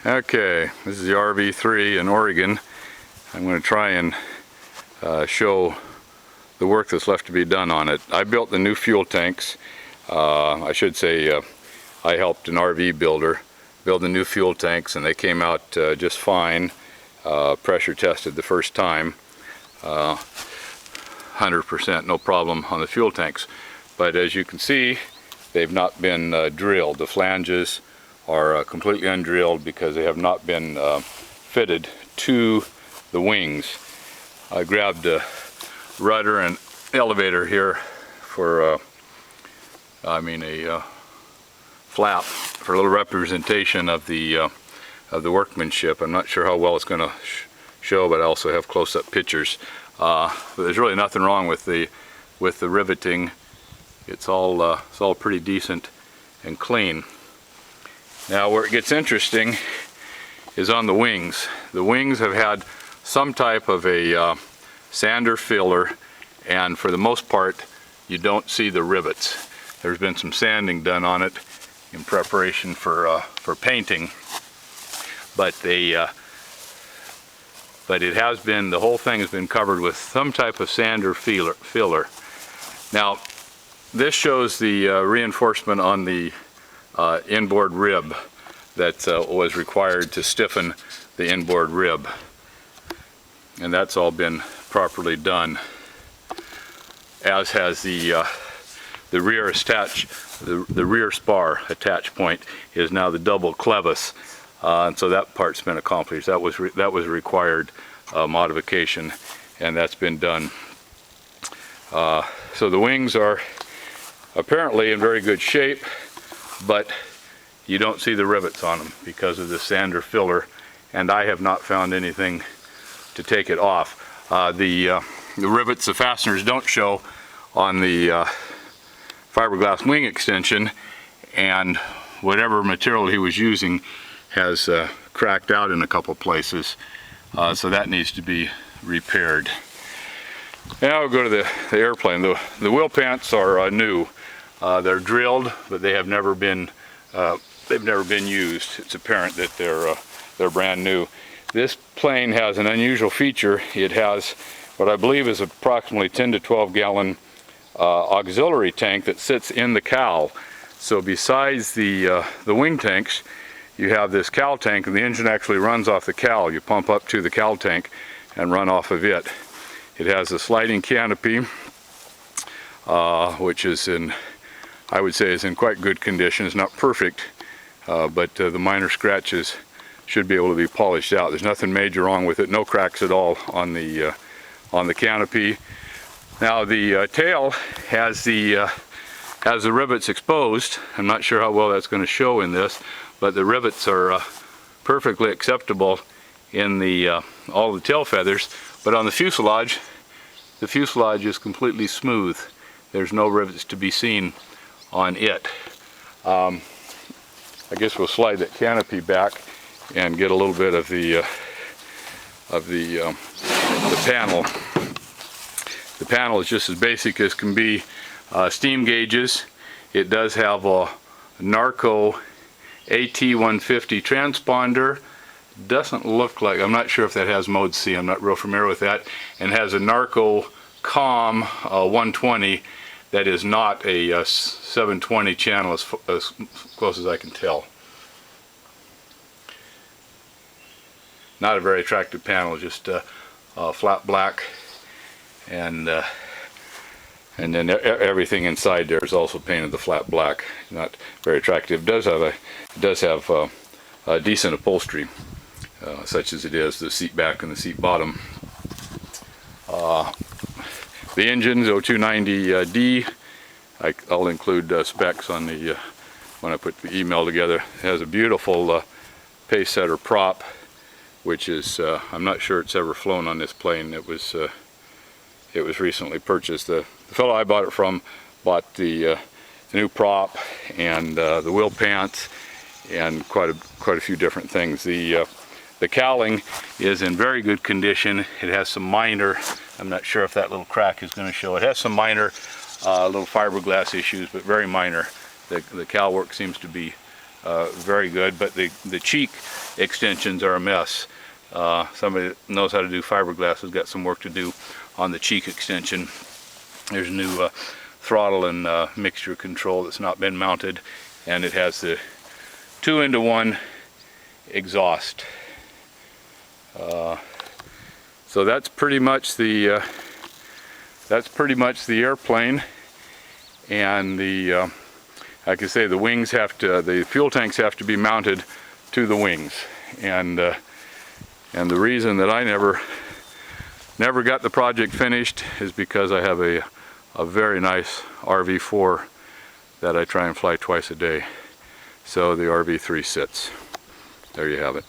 Okay, this is the RV3 in Oregon. I'm going to try and show the work that's left to be done on it. I built the new fuel tanks. I should say I helped an RV builder build the new fuel tanks, and they came out just fine. Pressure tested the first time. 100% no problem on the fuel tanks. But as you can see, they've not been drilled. The flanges are completely undrilled because they have not been fitted to the wings. I grabbed a rudder and elevator here for a flap for a little representation of the workmanship. I'm not sure how well it's going to show, but I also have close-up pictures. But there's really nothing wrong with the riveting. It's all pretty decent and clean. Now where it gets interesting is on the wings. The wings have had some type of a sander filler, and for the most part you don't see the rivets. There's been some sanding done on it in preparation for painting, but it has been, the whole thing has been covered with some type of sander filler. Now this shows the reinforcement on the inboard rib that was required to stiffen the inboard rib, and that's all been properly done, as has the rear attach, the rear spar attach point is now the double clevis, and so that part's been accomplished. That was required modification, and that's been done. So the wings are apparently in very good shape, but you don't see the rivets on them because of the sander filler, and I have not found anything to take it off. The rivets, the fasteners don't show on the fiberglass wing extension, and whatever material he was using has cracked out in a couple places, so that needs to be repaired. Now we'll go to the airplane. The wheel pants are new. They're drilled, but they have never been used. It's apparent that they're brand new. This plane has an unusual feature. It has what I believe is approximately 10 to 12 gallon auxiliary tank that sits in the cowl. So besides the wing tanks, you have this cowl tank, and the engine actually runs off the cowl. You pump up to the cowl tank and run off of it. It has a sliding canopy, which is I would say is in quite good condition. It's not perfect, but the minor scratches should be able to be polished out. There's nothing major wrong with it. No cracks at all on the canopy. Now the tail has the rivets exposed. I'm not sure how well that's going to show in this, but the rivets are perfectly acceptable in all the tail feathers. But on the fuselage is completely smooth. There's no rivets to be seen on it. I guess we'll slide that canopy back and get a little bit of the panel. The panel is just as basic as can be. Steam gauges. It does have a Narco AT150 transponder. Doesn't look like, I'm not sure if that has mode C, I'm not real familiar with that, and has a Narco COM 120 that is not a 720 channel as close as I can tell. Not a very attractive panel, just flat black, and then everything inside there is also painted the flat black. Not very attractive. It does have decent upholstery, such as it is the seat back and the seat bottom. The engine's 0290D. I'll include specs on the when I put the email together. It has a beautiful pace setter prop, which is I'm not sure it's ever flown on this plane. It was recently purchased. The fellow I bought it from bought the new prop and the wheel pants and quite a few different things. The cowling is in very good condition. It has some minor, I'm not sure if that little crack is going to show. It has some minor little fiberglass issues, but very minor. The cowl work seems to be very good, but the cheek extensions are a mess. Somebody that knows how to do fiberglass has got some work to do on the cheek extension. There's a new throttle and mixture control that's not been mounted, and it has the 2-into-1 exhaust. So that's pretty much the airplane, and the like I say, the wings have to, the fuel tanks have to be mounted to the wings, and the reason that I never got the project finished is because I have a very nice RV4 that I try and fly twice a day. So the RV3 sits. There you have it.